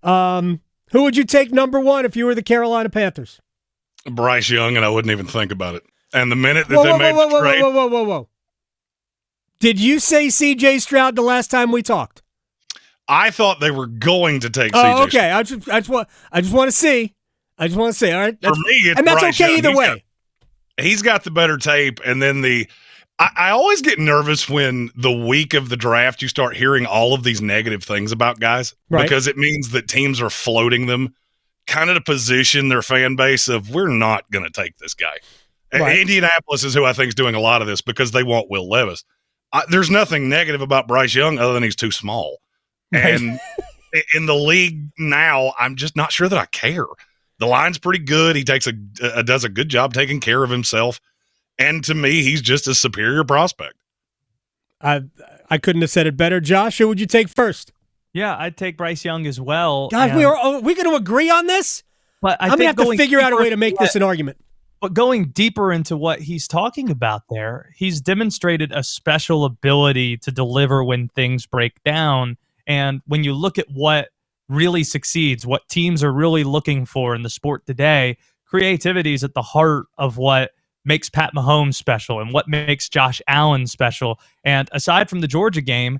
Who would you take number one if you were the Carolina Panthers? Bryce Young, and I wouldn't even think about it. And the minute that they made the trade... Whoa. Did you say C.J. Stroud the last time we talked? I thought they were going to take C.J. Oh, okay. I just want to see. All right. For me, it's and that's Bryce okay Young. Either way. He's got the better tape, and then I always get nervous when the week of the draft you start hearing all of these negative things about guys, right? Because it means that teams are floating them kind of to position their fan base of, we're not going to take this guy. Right. Indianapolis is who I think is doing a lot of this because they want Will Levis. There's nothing negative about Bryce Young other than he's too small. Right. And in the league now, I'm just not sure that I care. The line's pretty good. He does a good job taking care of himself. And to me, he's just a superior prospect. I couldn't have said it better. Josh, who would you take first? Yeah, I'd take Bryce Young as well. God, are we going to agree on this? But I'm going to have to figure out a way to make this an argument. But going deeper into what he's talking about there, he's demonstrated a special ability to deliver when things break down. And when you look at what really succeeds, what teams are really looking for in the sport today, creativity is at the heart of what makes Pat Mahomes special and what makes Josh Allen special. And aside from the Georgia game,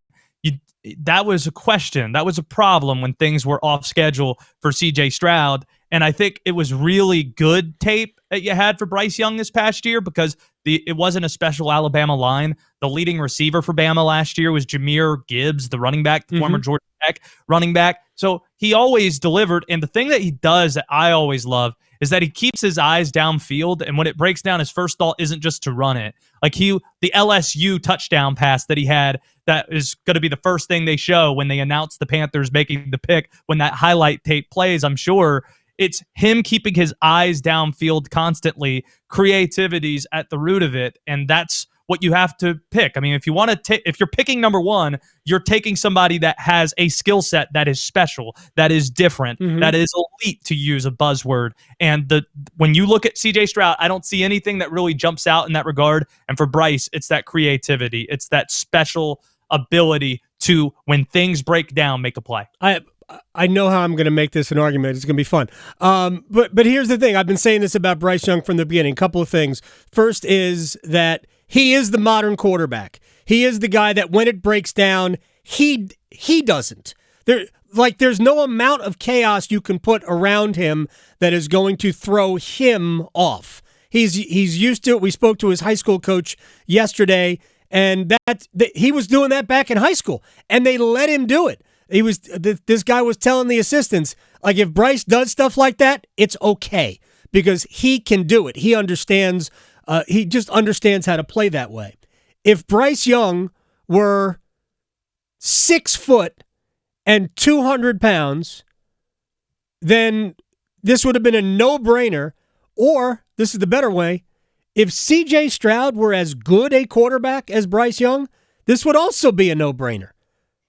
that was a question. That was a problem when things were off schedule for C.J. Stroud. And I think it was really good tape that you had for Bryce Young this past year because it wasn't a special Alabama line. The leading receiver for Bama last year was Jahmyr Gibbs, the running back, the former Georgia Tech running back. So he always delivered. And the thing that he does that I always love is that he keeps his eyes downfield. And when it breaks down, his first thought isn't just to run it. Like the LSU touchdown pass that he had, that is going to be the first thing they show when they announce the Panthers making the pick. When that highlight tape plays, I'm sure it's him keeping his eyes downfield constantly. Creativity's at the root of it. And that's what you have to pick. I mean, if you're picking number one, you're taking somebody that has a skill set that is special, that is different, that is elite, to use a buzzword. And when you look at C.J. Stroud, I don't see anything that really jumps out in that regard. And for Bryce, it's that creativity. It's that special ability to, when things break down, make a play. I know how I'm going to make this an argument. It's going to be fun. But here's the thing. I've been saying this about Bryce Young from the beginning. A couple of things. First is that he is the modern quarterback. He is the guy that when it breaks down, he doesn't. There's no amount of chaos you can put around him that is going to throw him off. He's used to it. We spoke to his high school coach yesterday, and he was doing that back in high school, and they let him do it. This guy was telling the assistants, like, if Bryce does stuff like that, it's okay because he can do it. He understands. He just understands how to play that way. If Bryce Young were 6 foot and 200 pounds, then this would have been a no-brainer. Or, this is the better way, if C.J. Stroud were as good a quarterback as Bryce Young, this would also be a no-brainer.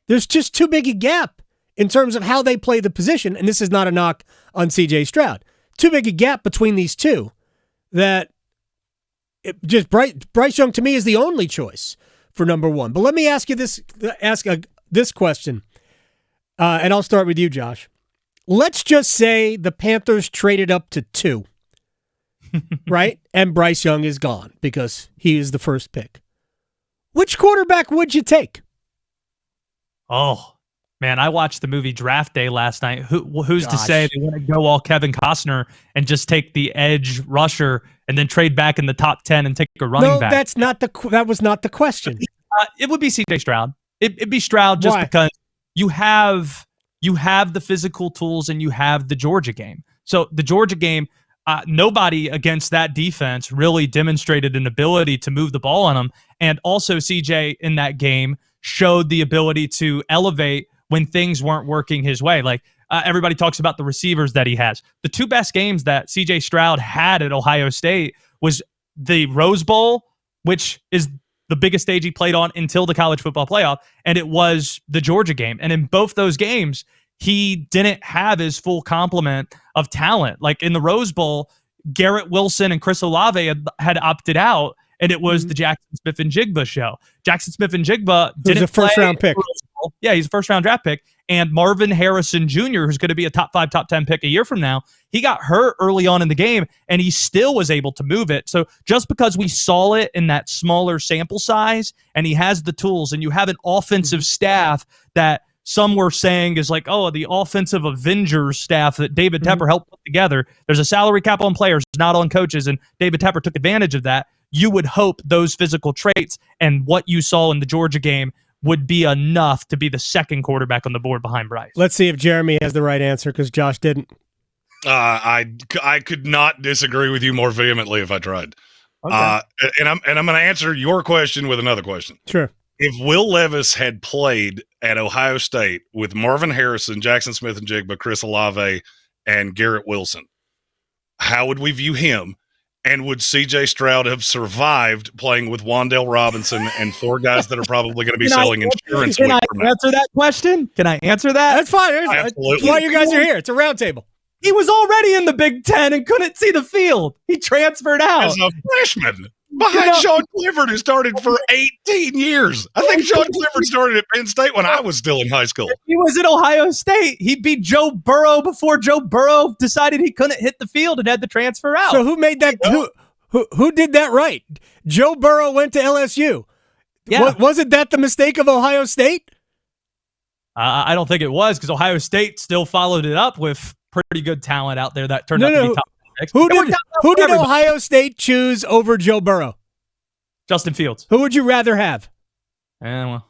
There's just too big a gap in terms of how they play the position, and this is not a knock on C.J. Stroud. Too big a gap between these two that Bryce Young to me is the only choice for number one. But let me ask you this question, and I'll start with you, Josh. Let's just say the Panthers traded up to 2, right? And Bryce Young is gone because he is the first pick. Which quarterback would you take? Oh, man, I watched the movie Draft Day last night. Who's to say they want to go all Kevin Costner and just take the edge rusher and then trade back in the top 10 and take a running back? No, that was not the question. It would be C.J. Stroud. It'd be Stroud just because you have the physical tools and you have the Georgia game. So the Georgia game, nobody against that defense really demonstrated an ability to move the ball on them. And also C.J. in that game showed the ability to elevate when things weren't working his way. Like everybody talks about the receivers that he has. The 2 best games that C.J. Stroud had at Ohio State was the Rose Bowl, which is the biggest stage he played on until the college football playoff, and it was the Georgia game. And in both those games, he didn't have his full complement of talent. Like in the Rose Bowl, Garrett Wilson and Chris Olave had opted out, and it was the Jackson Smith and Jigba show. Jackson Smith and Jigba didn't play. First-round pick. Yeah, he's a first-round draft pick, And Marvin Harrison Jr., who's going to be a top 5, top 10 pick a year from now, he got hurt early on in the game, and he still was able to move it. So just because we saw it in that smaller sample size, and he has the tools, and you have an offensive staff that some were saying is like, oh, the offensive Avengers staff that David Tepper helped put together. There's a salary cap on players, not on coaches, and David Tepper took advantage of that. You would hope those physical traits and what you saw in the Georgia game would be enough to be the second quarterback on the board behind Bryce. Let's see if Jeremy has the right answer, because Josh didn't. I could not disagree with you more vehemently if I tried. Okay. And I'm going to answer your question with another question. Sure. If Will Levis had played at Ohio State with Marvin Harrison, Jackson Smith and Jigba, Chris Olave, and Garrett Wilson, how would we view him? And would C.J. Stroud have survived playing with Wan'Dale Robinson and 4 guys that are probably going to be selling insurance? Can I answer that question? Can I answer that? That's fine. Absolutely. That's why you guys are here. It's a roundtable. He was already in the Big Ten and couldn't see the field. He transferred out. As a freshman. Behind Sean Clifford, who started for 18 years. I think Sean Clifford started at Penn State when I was still in high school. If he was at Ohio State, he beat Joe Burrow before Joe Burrow decided he couldn't hit the field and had to transfer out. So who made that? Who did that right? Joe Burrow went to LSU. Yeah. Wasn't that the mistake of Ohio State? I don't think it was, because Ohio State still followed it up with pretty good talent out there that turned out to be top. Who did Ohio State choose over Joe Burrow? Justin Fields. Who would you rather have? Okay,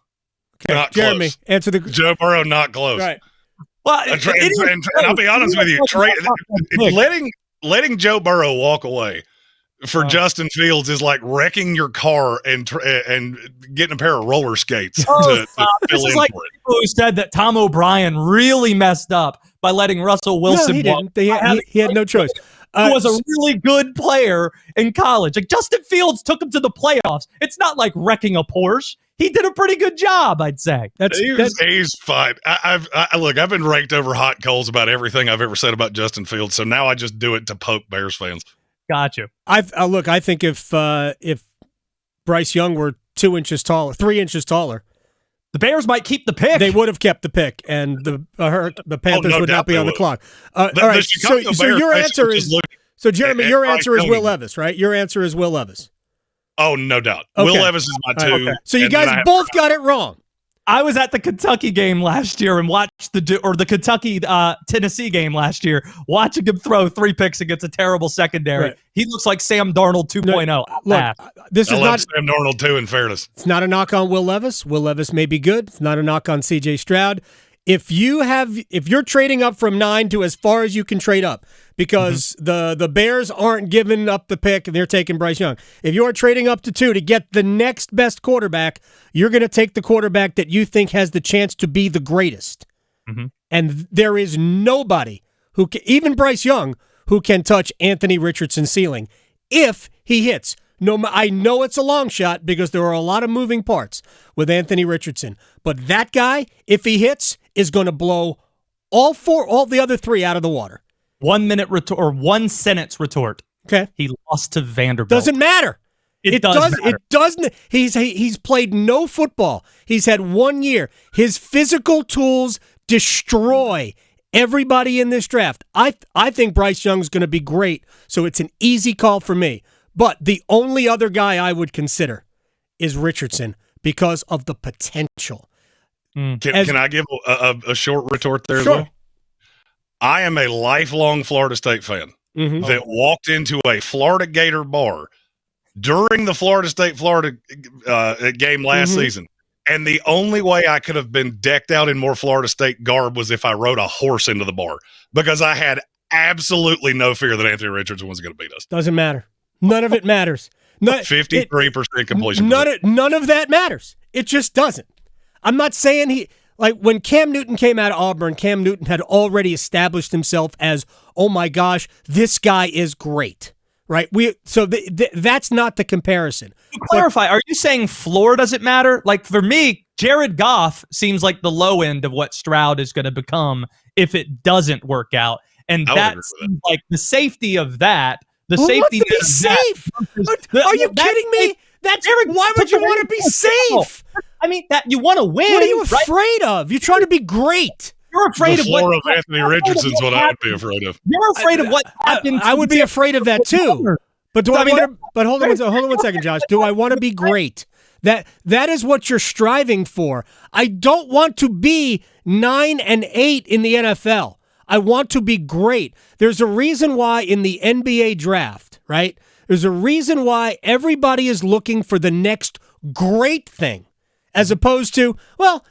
not Jeremy, close. answer the Joe Burrow, not close. Right. Well, and I'll be honest with you, letting Joe Burrow walk away for Justin Fields is like wrecking your car and getting a pair of roller skates to this is like people who said that Tom O'Brien really messed up by letting Russell Wilson walk. He had no choice. He was a really good player in college. Like, Justin Fields took him to the playoffs. It's not like wrecking a Porsche. He did a pretty good job, I'd say. He's fine. Look, I've been raked over hot coals about everything I've ever said about Justin Fields, so now I just do it to poke Bears fans. Gotcha. I think if Bryce Young were 3 inches taller, the Bears might keep the pick. They would have kept the pick, and the Panthers would not be on the clock. All right. So your answer is Jeremy. Your answer is Will Levis, right? Your answer is Will Levis. Oh, no doubt. Okay. Will Levis is my 2. Okay. So you guys both got it wrong. I was at the Kentucky game last year and watched the Kentucky Tennessee game last year, watching him throw 3 picks against a terrible secondary. Right. He looks like Sam Darnold 2.0. Look, this is not Sam Darnold 2. In fairness, it's not a knock on Will Levis. Will Levis may be good. It's not a knock on C.J. Stroud. If you're trading up from 9 to as far as you can trade up, because the Bears aren't giving up the pick and they're taking Bryce Young. If you're trading up to 2 to get the next best quarterback, you're going to take the quarterback that you think has the chance to be the greatest. And there is nobody even Bryce Young, who can touch Anthony Richardson's ceiling if he hits. I know it's a long shot because there are a lot of moving parts with Anthony Richardson, but that guy, if he hits, is going to blow all the other 3 out of the water. 1 minute retort or 1 sentence retort. Okay. He lost to Vanderbilt. Doesn't matter. It does matter. It doesn't. He's played no football. He's had 1 year. His physical tools destroy everybody in this draft. I think Bryce Young's going to be great, so it's an easy call for me. But the only other guy I would consider is Richardson because of the potential. Can I give a short retort there? Sure. As well? I am a lifelong Florida State fan that walked into a Florida Gator bar during the Florida game last season. And the only way I could have been decked out in more Florida State garb was if I rode a horse into the bar, because I had absolutely no fear that Anthony Richardson was going to beat us. Doesn't matter. None of it matters. 53% completion. None of that matters. It just doesn't. I'm not saying when Cam Newton came out of Auburn, Cam Newton had already established himself as, oh my gosh, this guy is great, right? That's not the comparison. To clarify, are you saying floor doesn't matter? Like, for me, Jared Goff seems like the low end of what Stroud is going to become if it doesn't work out. And that's like the safety of that. The safety wants to be safe. Are you kidding me? Why would you want to be safe? I mean, that you want to win. What are you afraid of? You're trying to be great. You're afraid of what Anthony Richardson's what I would be afraid of. You're afraid of what happened. I would be afraid of that too. But do I want to? But hold on one second, Josh. Do I want to be great? That is what you're striving for. I don't want to be 9-8 in the NFL. I want to be great. There's a reason why in the NBA draft, right? There's a reason why everybody is looking for the next great thing, as opposed to, well,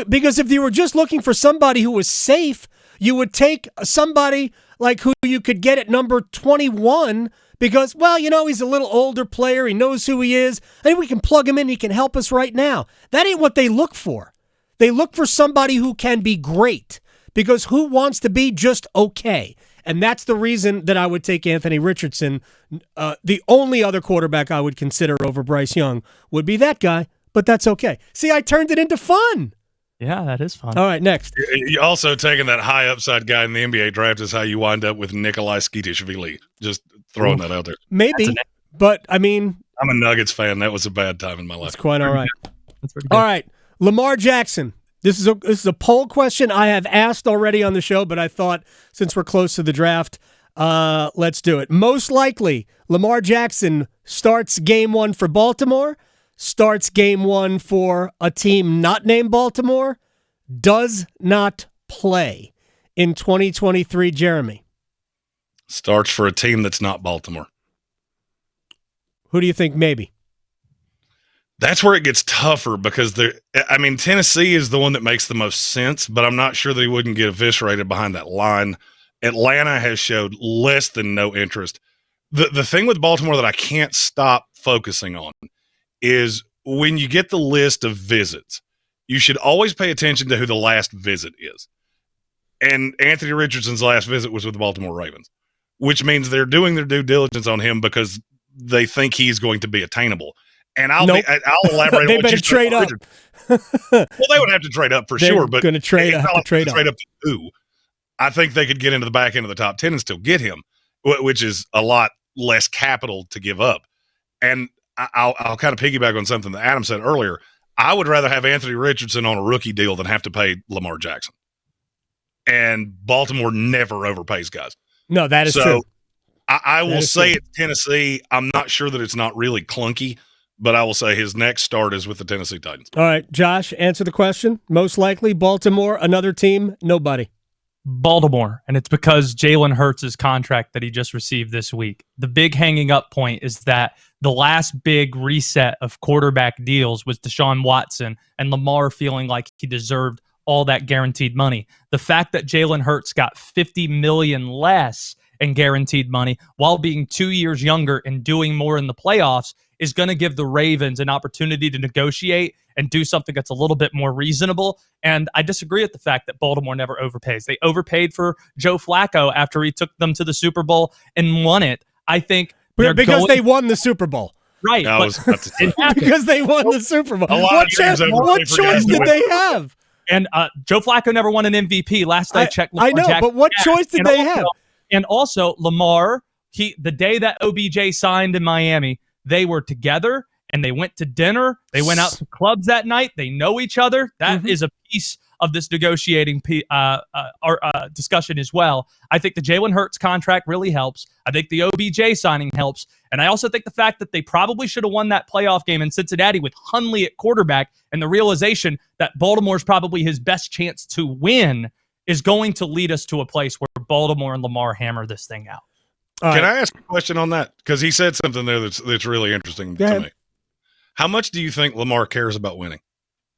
because if you were just looking for somebody who was safe, you would take somebody like who you could get at number 21 because, well, he's a little older player. He knows who he is. I think we can plug him in. He can help us right now. That ain't what they look for. They look for somebody who can be great because who wants to be just okay? And that's the reason that I would take Anthony Richardson. The only other quarterback I would consider over Bryce Young would be that guy, but that's okay. See, I turned it into fun. Yeah, that is fun. All right, next. You also taking that high upside guy in the NBA draft is how you wind up with Nikolai Skitishvili. Just throwing that out there. Maybe, but I mean, I'm a Nuggets fan. That was a bad time in my life. It's quite all right. That's pretty good. All right, Lamar Jackson. This is a poll question I have asked already on the show, but I thought since we're close to the draft, let's do it. Most likely, Lamar Jackson starts game 1 for Baltimore, starts game 1 for a team not named Baltimore, does not play in 2023, Jeremy. Starts for a team that's not Baltimore. Who do you think maybe? That's where it gets tougher because Tennessee is the one that makes the most sense, but I'm not sure that he wouldn't get eviscerated behind that line. Atlanta has showed less than no interest. The thing with Baltimore that I can't stop focusing on is when you get the list of visits, you should always pay attention to who the last visit is. And Anthony Richardson's last visit was with the Baltimore Ravens, which means they're doing their due diligence on him because they think he's going to be attainable. And I'll elaborate. They on better trade up. Well, they would have to trade up for sure, but going to trade up to who? I think they could get into the back end of the top 10 and still get him, which is a lot less capital to give up. And I'll kind of piggyback on something that Adam said earlier. I would rather have Anthony Richardson on a rookie deal than have to pay Lamar Jackson. And Baltimore never overpays guys. No, that is true. I will say it's Tennessee. I'm not sure that it's not really clunky, but I will say his next start is with the Tennessee Titans. All right, Josh, answer the question. Most likely Baltimore, another team, nobody. Baltimore, and it's because Jalen Hurts' contract that he just received this week. The big hanging up point is that the last big reset of quarterback deals was Deshaun Watson and Lamar feeling like he deserved all that guaranteed money. The fact that Jalen Hurts got $50 million less in guaranteed money while being 2 years younger and doing more in the playoffs is going to give the Ravens an opportunity to negotiate and do something that's a little bit more reasonable. And I disagree with the fact that Baltimore never overpays. They overpaid for Joe Flacco after he took them to the Super Bowl and won it. I think because they won the Super Bowl. Right. Because they won the Super Bowl. What choice did they have? And Joe Flacco never won an MVP. Last I checked. I know, but what choice did they have? And also, Lamar, the day that OBJ signed in Miami, they were together and they went to dinner. They went out to clubs that night. They know each other. That is a piece of this negotiating discussion as well. I think the Jalen Hurts contract really helps. I think the OBJ signing helps. And I also think the fact that they probably should have won that playoff game in Cincinnati with Hundley at quarterback and the realization that Baltimore's probably his best chance to win is going to lead us to a place where Baltimore and Lamar hammer this thing out. Can I ask a question on that? Because he said something there that's really interesting to me. How much do you think Lamar cares about winning?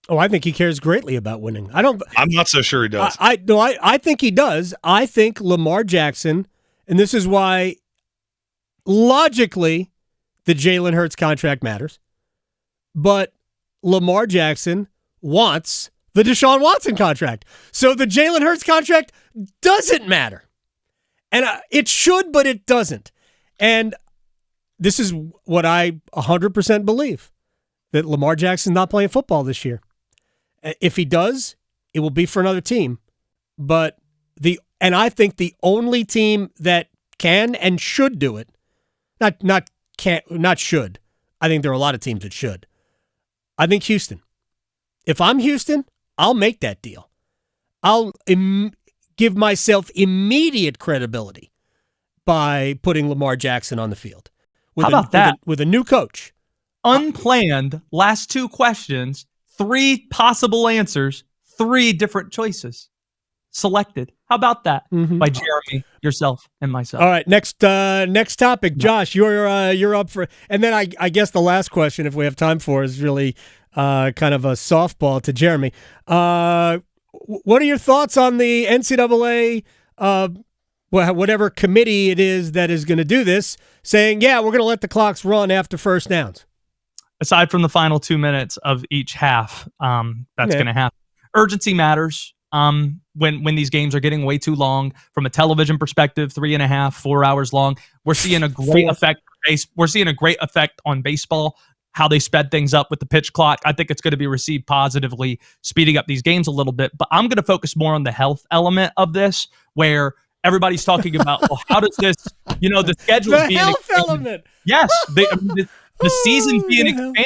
Oh, I think he cares greatly about winning. I'm not so sure he does. I think he does. I think Lamar Jackson, and this is why logically the Jalen Hurts contract matters, but Lamar Jackson wants the Deshaun Watson contract. So the Jalen Hurts contract doesn't matter. And it should, but it doesn't. And this is what I 100% believe, that Lamar Jackson's not playing football this year. If he does, it will be for another team. But I think the only team that can and should do it, not should. I think there are a lot of teams that should. I think Houston. If I'm Houston, I'll make that deal. I'll give myself immediate credibility by putting Lamar Jackson on the field. How about that? With a new coach. Unplanned, last 2 questions, 3 possible answers, 3 different choices selected. How about that? By Jeremy, yourself, and myself. All right, next topic. Josh, you're up for, and then I guess the last question, if we have time for, is really kind of a softball to Jeremy. What are your thoughts on the NCAA, whatever committee it is that is going to do this, saying, yeah, we're going to let the clocks run after first downs? Aside from the final 2 minutes of each half, that's going to happen. Urgency matters. When these games are getting way too long, from a television perspective, 3.5, 4 hours long, we're seeing a great effect. We're seeing a great effect on baseball, how they sped things up with the pitch clock. I think it's going to be received positively, speeding up these games a little bit. But I'm going to focus more on the health element of this, where everybody's talking about, well, how does this, the schedule the being health expanded. Element. Yes, the season's being expanded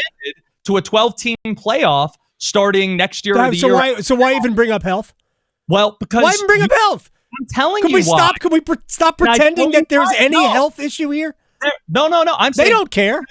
to a 12-team playoff starting next year. So why even bring up health? Well, because why even bring up health? I'm telling you why. Can we stop pretending that there's any health issue here? No. I'm saying they don't care.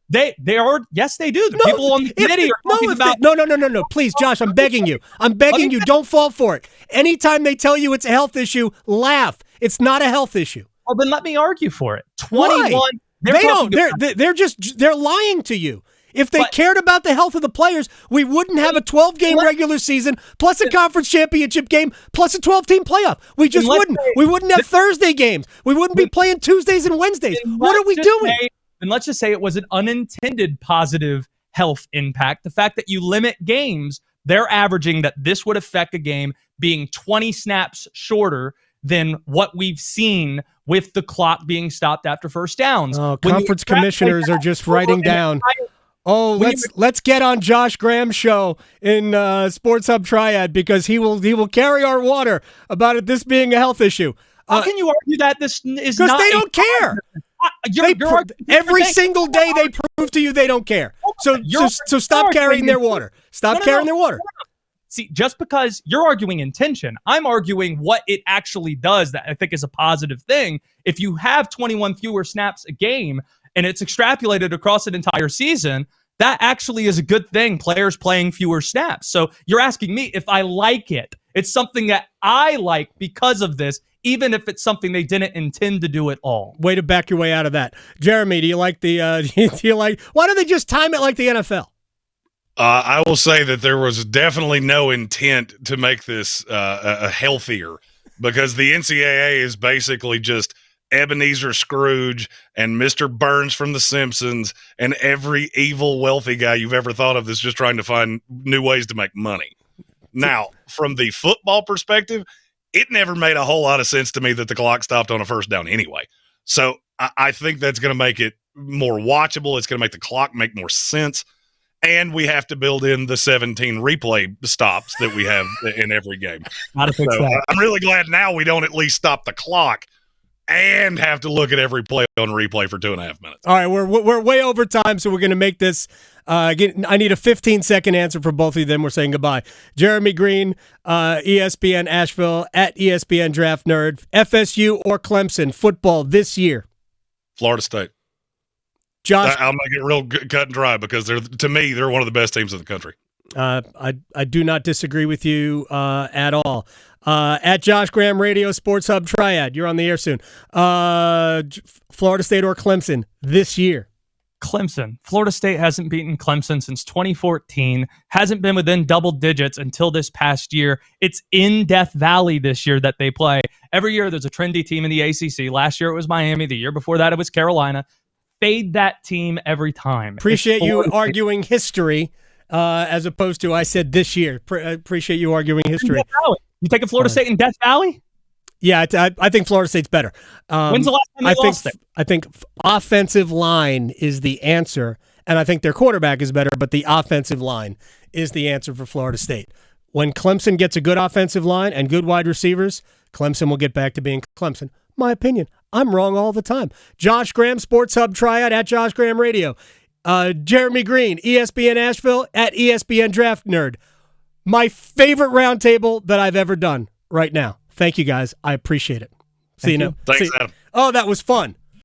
They are. Yes, they do. The people on the committee are talking about. No. Please, Josh, I'm begging you. You. Don't fall for it. Anytime they tell you it's a health issue, laugh. It's not a health issue. Well, then let me argue for it. 21. Why? They're lying to you. If they cared about the health of the players, we wouldn't have a 12-game regular season, plus a conference championship game, plus a 12-team playoff. We just wouldn't. We wouldn't have Thursday games. We wouldn't be playing Tuesdays and Wednesdays. What are we doing? And let's just say it was an unintended positive health impact. The fact that you limit games, they're averaging that this would affect a game being 20 snaps shorter than what we've seen with the clock being stopped after first downs. Conference commissioners are just writing down. Let's get on Josh Graham's show in Sports Hub Triad, because he will carry our water about this being a health issue. How can you argue that this is not? Because they don't care. Every single day they prove to you they don't care. So stop carrying their water. Stop carrying their water. See, just because you're arguing intention, I'm arguing what it actually does that I think is a positive thing. If you have 21 fewer snaps a game and it's extrapolated across an entire season, that actually is a good thing, players playing fewer snaps. So you're asking me if I like it. It's something that I like because of this, even if it's something they didn't intend to do at all. Way to back your way out of that. Jeremy, do you like why don't they just time it like the NFL? I will say that there was definitely no intent to make this healthier, because the NCAA is basically just Ebenezer Scrooge and Mr. Burns from The Simpsons and every evil wealthy guy you've ever thought of that's just trying to find new ways to make money. Now, from the football perspective, it never made a whole lot of sense to me that the clock stopped on a first down anyway. So I think that's going to make it more watchable. It's going to make the clock make more sense. And we have to build in the 17 replay stops that we have in every game. Gotta fix that. I'm really glad now we don't at least stop the clock and have to look at every play on replay for 2.5 minutes. All right, we're way over time, so we're going to make this. I need a 15-second answer for both of them. We're saying goodbye. Jeremy Greene, ESPN Asheville, at ESPN Draft Nerd. FSU or Clemson football this year? Florida State. Josh, I'll make it real cut and dry, because to me they're one of the best teams in the country. I do not disagree with you at all. At Josh Graham Radio, Sports Hub Triad. You're on the air soon. Florida State or Clemson this year? Clemson. Florida State hasn't beaten Clemson since 2014, hasn't been within double digits until this past year. It's in Death Valley this year that they play. Every year there's a trendy team in the ACC. Last year it was Miami. The year before that it was Carolina. Fade that team every time. Appreciate you arguing history as opposed to I said this year. Appreciate you arguing history. You taking Florida State in Death Valley? Yeah, I think Florida State's better. When's the last time they lost it? I think offensive line is the answer, and I think their quarterback is better, but the offensive line is the answer for Florida State. When Clemson gets a good offensive line and good wide receivers, Clemson will get back to being Clemson. My opinion. I'm wrong all the time. Josh Graham, Sports Hub Triad, at Josh Graham Radio. Jeremy Greene, ESPN Asheville, at ESPN Draft Nerd. My favorite roundtable that I've ever done right now. Thank you, guys. I appreciate it. See you now. Thanks, Adam. Oh, that was fun.